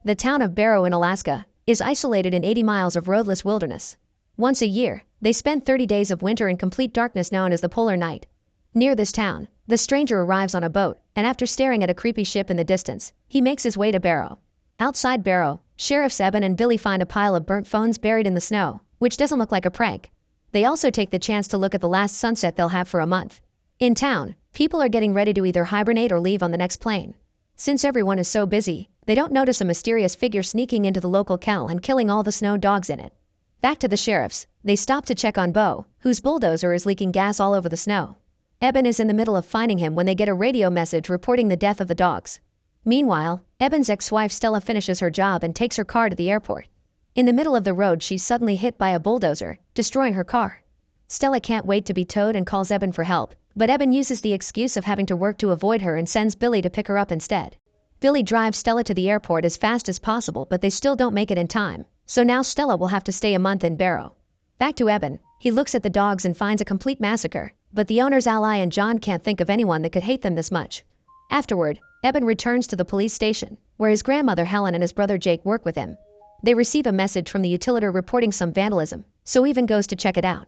The town of Barrow in Alaska is isolated in 80 miles of roadless wilderness. Once a year, they spend 30 days of winter in complete darkness known as the polar night. Near this town, the stranger arrives on a boat, and after staring at a creepy ship in the distance, he makes his way to Barrow. Outside Barrow, Sheriffs Eben and Billy find a pile of burnt phones buried in the snow, which doesn't look like a prank. They also take the chance to look at the last sunset they'll have for a month. In town, people are getting ready to either hibernate or leave on the next plane. Since everyone is so busy, they don't notice a mysterious figure sneaking into the local kennel and killing all the snow dogs in it. Back to the sheriffs, they stop to check on Bo, whose bulldozer is leaking gas all over the snow. Eben is in the middle of finding him when they get a radio message reporting the death of the dogs. Meanwhile, Eben's ex-wife Stella finishes her job and takes her car to the airport. In the middle of the road, she's suddenly hit by a bulldozer, destroying her car. Stella can't wait to be towed and calls Eben for help, but Eben uses the excuse of having to work to avoid her and sends Billy to pick her up instead. Billy drives Stella to the airport as fast as possible, but they still don't make it in time, so now Stella will have to stay a month in Barrow. Back to Eben, he looks at the dogs and finds a complete massacre, but the owner's ally and John can't think of anyone that could hate them this much. Afterward, Eben returns to the police station, where his grandmother Helen and his brother Jake work with him. They receive a message from the utilitor reporting some vandalism, so Eben goes to check it out.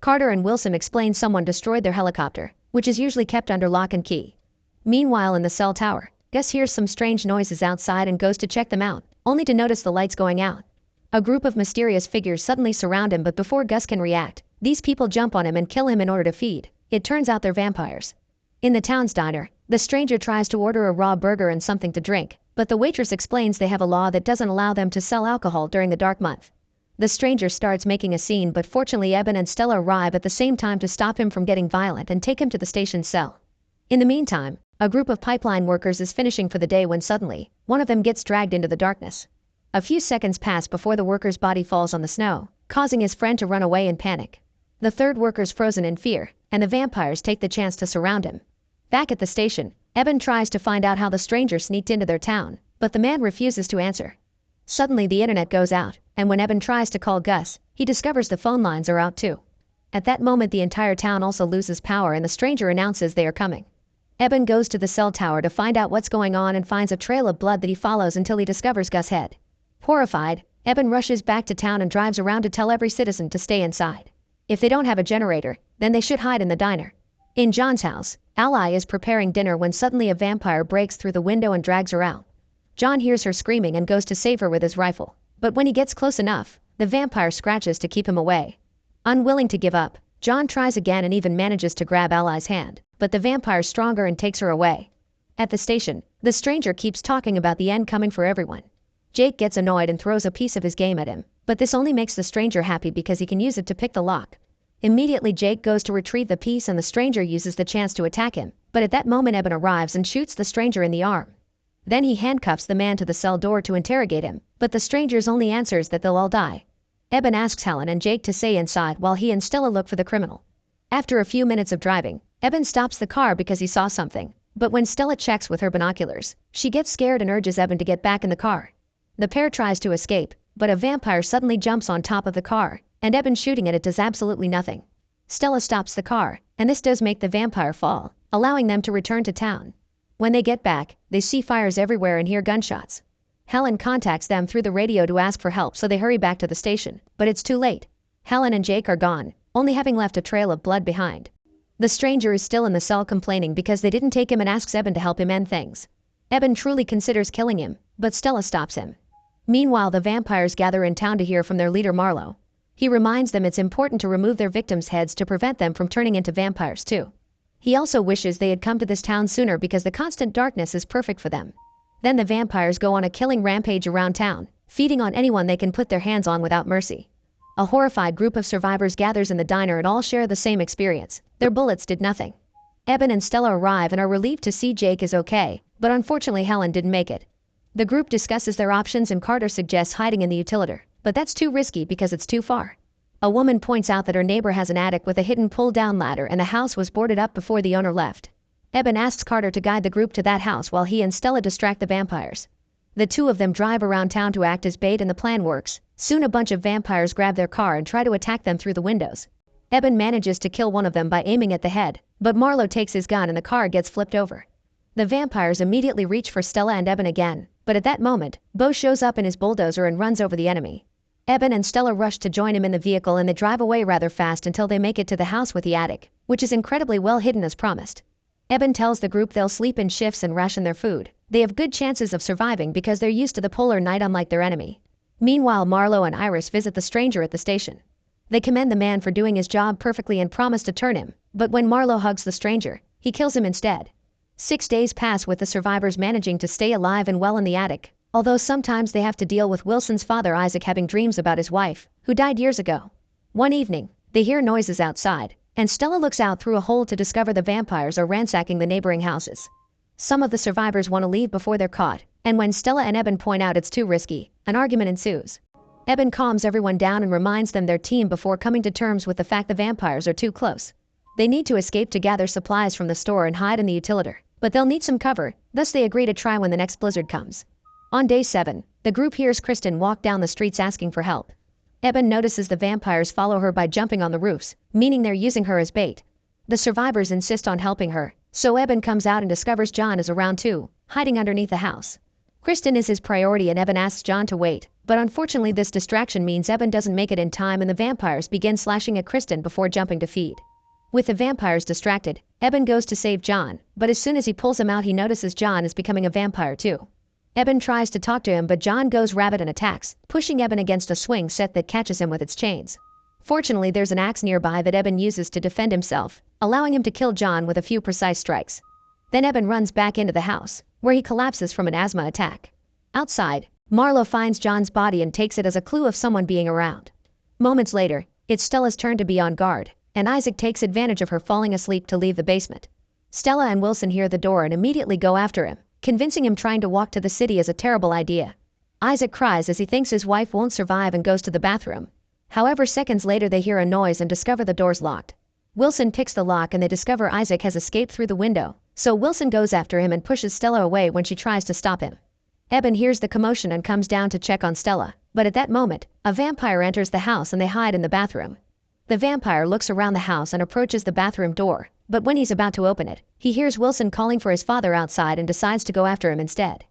Carter and Wilson explain someone destroyed their helicopter, which is usually kept under lock and key. Meanwhile in the cell tower, Gus hears some strange noises outside and goes to check them out, only to notice the lights going out. A group of mysterious figures suddenly surround him, but before Gus can react, these people jump on him and kill him in order to feed. It turns out they're vampires. In the town's diner, the stranger tries to order a raw burger and something to drink, but the waitress explains they have a law that doesn't allow them to sell alcohol during the dark month. The stranger starts making a scene, but fortunately Eben and Stella arrive at the same time to stop him from getting violent and take him to the station's cell. In the meantime, a group of pipeline workers is finishing for the day when suddenly, one of them gets dragged into the darkness. A few seconds pass before the worker's body falls on the snow, causing his friend to run away in panic. The third worker's frozen in fear, and the vampires take the chance to surround him. Back at the station, Eben tries to find out how the stranger sneaked into their town, but the man refuses to answer. Suddenly the internet goes out, and when Eben tries to call Gus, he discovers the phone lines are out too. At that moment the entire town also loses power and the stranger announces they are coming. Eben goes to the cell tower to find out what's going on and finds a trail of blood that he follows until he discovers Gus' head. Horrified, Eben rushes back to town and drives around to tell every citizen to stay inside. If they don't have a generator, then they should hide in the diner. In John's house, Ally is preparing dinner when suddenly a vampire breaks through the window and drags her out. John hears her screaming and goes to save her with his rifle, but when he gets close enough, the vampire scratches to keep him away. Unwilling to give up, John tries again and even manages to grab Ally's hand, but the vampire's stronger and takes her away. At the station, the stranger keeps talking about the end coming for everyone. Jake gets annoyed and throws a piece of his game at him, but this only makes the stranger happy because he can use it to pick the lock. Immediately Jake goes to retrieve the piece and the stranger uses the chance to attack him, but at that moment Eben arrives and shoots the stranger in the arm. Then he handcuffs the man to the cell door to interrogate him, but the stranger's only answer is that they'll all die. Eben asks Helen and Jake to stay inside while he and Stella look for the criminal. After a few minutes of driving, Eben stops the car because he saw something, but when Stella checks with her binoculars, she gets scared and urges Eben to get back in the car. The pair tries to escape, but a vampire suddenly jumps on top of the car, and Eben shooting at it does absolutely nothing. Stella stops the car, and this does make the vampire fall, allowing them to return to town. When they get back, they see fires everywhere and hear gunshots. Helen contacts them through the radio to ask for help, so they hurry back to the station, but it's too late. Helen and Jake are gone, only having left a trail of blood behind. The stranger is still in the cell complaining because they didn't take him and asks Eben to help him end things. Eben truly considers killing him, but Stella stops him. Meanwhile the vampires gather in town to hear from their leader Marlowe. He reminds them it's important to remove their victims' heads to prevent them from turning into vampires too. He also wishes they had come to this town sooner because the constant darkness is perfect for them. Then the vampires go on a killing rampage around town, feeding on anyone they can put their hands on without mercy. A horrified group of survivors gathers in the diner and all share the same experience. Their bullets did nothing. Eben and Stella arrive and are relieved to see Jake is okay, but unfortunately Helen didn't make it. The group discusses their options and Carter suggests hiding in the utilitor, but that's too risky because it's too far. A woman points out that her neighbor has an attic with a hidden pull-down ladder and the house was boarded up before the owner left. Eben asks Carter to guide the group to that house while he and Stella distract the vampires. The two of them drive around town to act as bait and the plan works. Soon a bunch of vampires grab their car and try to attack them through the windows. Eben manages to kill one of them by aiming at the head, but Marlowe takes his gun and the car gets flipped over. The vampires immediately reach for Stella and Eben again, but at that moment, Bo shows up in his bulldozer and runs over the enemy. Eben and Stella rush to join him in the vehicle and they drive away rather fast until they make it to the house with the attic, which is incredibly well hidden as promised. Eben tells the group they'll sleep in shifts and ration their food. They have good chances of surviving because they're used to the polar night unlike their enemy. Meanwhile, Marlowe and Iris visit the stranger at the station. They commend the man for doing his job perfectly and promise to turn him, but when Marlowe hugs the stranger, he kills him instead. 6 days pass with the survivors managing to stay alive and well in the attic, although sometimes they have to deal with Wilson's father Isaac having dreams about his wife, who died years ago. One evening, they hear noises outside, and Stella looks out through a hole to discover the vampires are ransacking the neighboring houses. Some of the survivors want to leave before they're caught, and when Stella and Eben point out it's too risky, an argument ensues. Eben calms everyone down and reminds them their team before coming to terms with the fact the vampires are too close. They need to escape to gather supplies from the store and hide in the utilitar, but they'll need some cover, thus they agree to try when the next blizzard comes. On day 7, the group hears Kristen walk down the streets asking for help. Eben notices the vampires follow her by jumping on the roofs, meaning they're using her as bait. The survivors insist on helping her, so Eben comes out and discovers John is around too, hiding underneath the house. Kristen is his priority and Eben asks John to wait, but unfortunately this distraction means Eben doesn't make it in time and the vampires begin slashing at Kristen before jumping to feed. With the vampires distracted, Eben goes to save John, but as soon as he pulls him out he notices John is becoming a vampire too. Eben tries to talk to him but John goes rabid and attacks, pushing Eben against a swing set that catches him with its chains. Fortunately there's an axe nearby that Eben uses to defend himself, allowing him to kill John with a few precise strikes. Then Eben runs back into the house, where he collapses from an asthma attack. Outside, Marlowe finds John's body and takes it as a clue of someone being around. Moments later, it's Stella's turn to be on guard, and Isaac takes advantage of her falling asleep to leave the basement. Stella and Wilson hear the door and immediately go after him, convincing him trying to walk to the city is a terrible idea. Isaac cries as he thinks his wife won't survive and goes to the bathroom. However, seconds later they hear a noise and discover the door's locked. Wilson picks the lock and they discover Isaac has escaped through the window, so Wilson goes after him and pushes Stella away when she tries to stop him. Eben hears the commotion and comes down to check on Stella, but at that moment, a vampire enters the house and they hide in the bathroom. The vampire looks around the house and approaches the bathroom door, but when he's about to open it, he hears Wilson calling for his father outside and decides to go after him instead.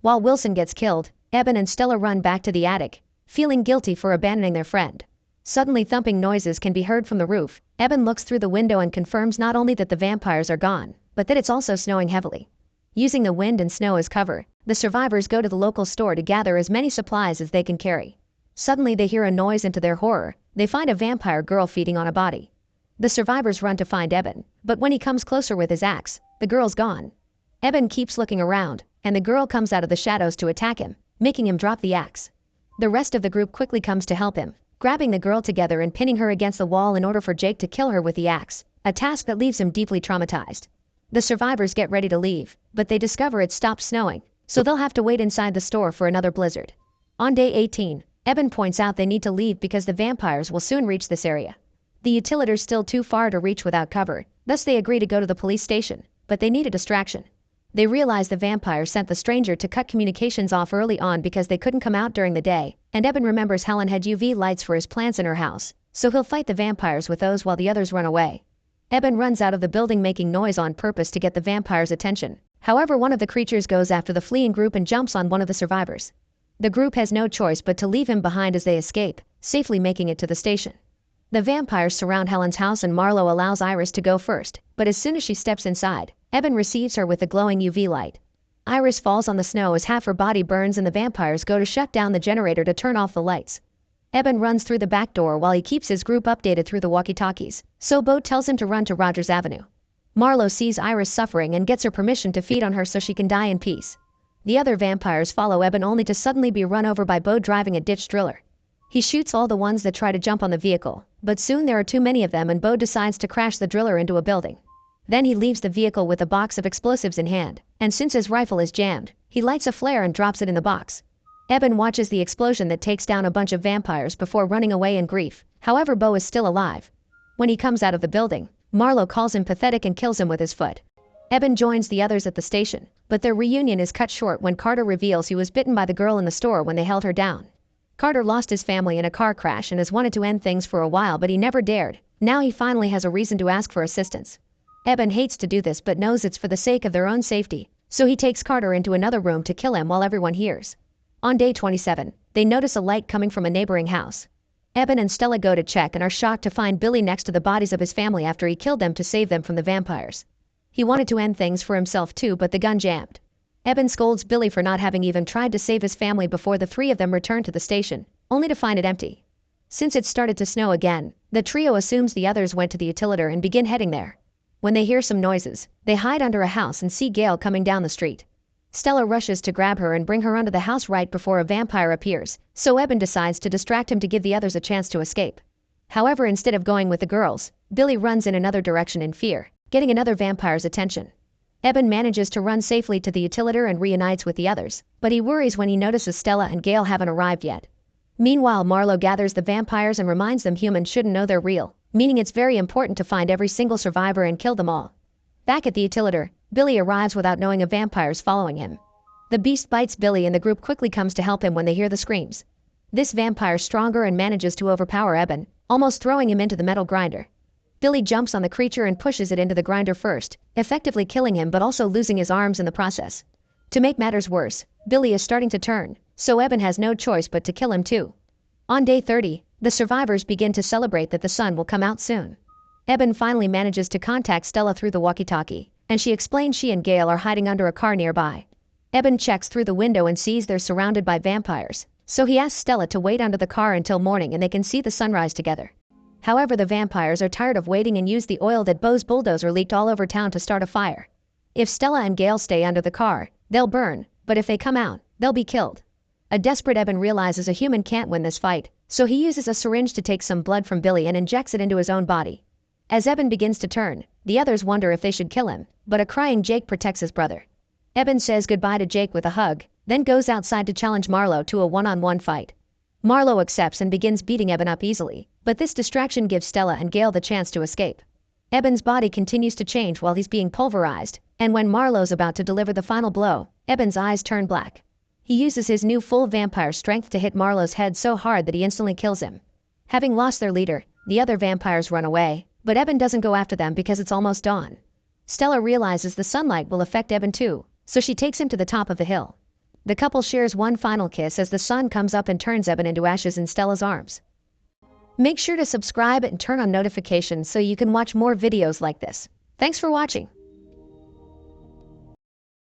While Wilson gets killed, Eben and Stella run back to the attic, feeling guilty for abandoning their friend. Suddenly thumping noises can be heard from the roof. Eben looks through the window and confirms not only that the vampires are gone, but that it's also snowing heavily. Using the wind and snow as cover, the survivors go to the local store to gather as many supplies as they can carry. Suddenly they hear a noise and to their horror, they find a vampire girl feeding on a body. The survivors run to find Eben, but when he comes closer with his axe, the girl's gone. Eben keeps looking around, and the girl comes out of the shadows to attack him, making him drop the axe. The rest of the group quickly comes to help him, grabbing the girl together and pinning her against the wall in order for Jake to kill her with the axe, a task that leaves him deeply traumatized. The survivors get ready to leave, but they discover it stopped snowing, so they'll have to wait inside the store for another blizzard. On day 18, Eben points out they need to leave because the vampires will soon reach this area. The utilitar's still too far to reach without cover, thus they agree to go to the police station, but they need a distraction. They realize the vampire sent the stranger to cut communications off early on because they couldn't come out during the day, and Eben remembers Helen had UV lights for his plants in her house, so he'll fight the vampires with those while the others run away. Eben runs out of the building making noise on purpose to get the vampires' attention. However, one of the creatures goes after the fleeing group and jumps on one of the survivors. The group has no choice but to leave him behind as they escape, safely making it to the station. The vampires surround Helen's house and Marlowe allows Iris to go first, but as soon as she steps inside, Eben receives her with a glowing UV light. Iris falls on the snow as half her body burns and the vampires go to shut down the generator to turn off the lights. Eben runs through the back door while he keeps his group updated through the walkie-talkies, so Bo tells him to run to Rogers Avenue. Marlowe sees Iris suffering and gets her permission to feed on her so she can die in peace. The other vampires follow Eben only to suddenly be run over by Bo driving a ditch driller. He shoots all the ones that try to jump on the vehicle, but soon there are too many of them and Bo decides to crash the driller into a building. Then he leaves the vehicle with a box of explosives in hand, and since his rifle is jammed, he lights a flare and drops it in the box. Eben watches the explosion that takes down a bunch of vampires before running away in grief. However, Bo is still alive. When he comes out of the building, Marlowe calls him pathetic and kills him with his foot. Eben joins the others at the station, but their reunion is cut short when Carter reveals he was bitten by the girl in the store when they held her down. Carter lost his family in a car crash and has wanted to end things for a while, but he never dared. Now he finally has a reason to ask for assistance. Eben hates to do this but knows it's for the sake of their own safety, so he takes Carter into another room to kill him while everyone hears. On day 27, they notice a light coming from a neighboring house. Eben and Stella go to check and are shocked to find Billy next to the bodies of his family after he killed them to save them from the vampires. He wanted to end things for himself too, but the gun jammed. Eben scolds Billy for not having even tried to save his family before the three of them return to the station, only to find it empty. Since it started to snow again, the trio assumes the others went to the utility and begin heading there. When they hear some noises, they hide under a house and see Gail coming down the street. Stella rushes to grab her and bring her under the house right before a vampire appears, so Eben decides to distract him to give the others a chance to escape. However, instead of going with the girls, Billy runs in another direction in fear, getting another vampire's attention. Eben manages to run safely to the utility and reunites with the others, but he worries when he notices Stella and Gail haven't arrived yet. Meanwhile, Marlowe gathers the vampires and reminds them humans shouldn't know they're real, meaning it's very important to find every single survivor and kill them all. Back at the utility, Billy arrives without knowing a vampire's following him. The beast bites Billy and the group quickly comes to help him when they hear the screams. This vampire's stronger and manages to overpower Eben, almost throwing him into the metal grinder. Billy jumps on the creature and pushes it into the grinder first, effectively killing him but also losing his arms in the process. To make matters worse, Billy is starting to turn, so Eben has no choice but to kill him too. On day 30, the survivors begin to celebrate that the sun will come out soon. Eben finally manages to contact Stella through the walkie-talkie, and she explains she and Gail are hiding under a car nearby. Eben checks through the window and sees they're surrounded by vampires, so he asks Stella to wait under the car until morning and they can see the sunrise together. However, the vampires are tired of waiting and use the oil that Bo's bulldozer leaked all over town to start a fire. If Stella and Gail stay under the car, they'll burn, but if they come out, they'll be killed. A desperate Eben realizes a human can't win this fight, so he uses a syringe to take some blood from Billy and injects it into his own body. As Eben begins to turn, the others wonder if they should kill him, but a crying Jake protects his brother. Eben says goodbye to Jake with a hug, then goes outside to challenge Marlowe to a one-on-one fight. Marlowe accepts and begins beating Eben up easily, but this distraction gives Stella and Gail the chance to escape. Eben's body continues to change while he's being pulverized, and when Marlowe's about to deliver the final blow, Eben's eyes turn black. He uses his new full vampire strength to hit Marlowe's head so hard that he instantly kills him. Having lost their leader, the other vampires run away, but Eben doesn't go after them because it's almost dawn. Stella realizes the sunlight will affect Eben too, so she takes him to the top of the hill. The couple shares one final kiss as the sun comes up and turns Eben into ashes in Stella's arms. Make sure to subscribe and turn on notifications so you can watch more videos like this. Thanks for watching.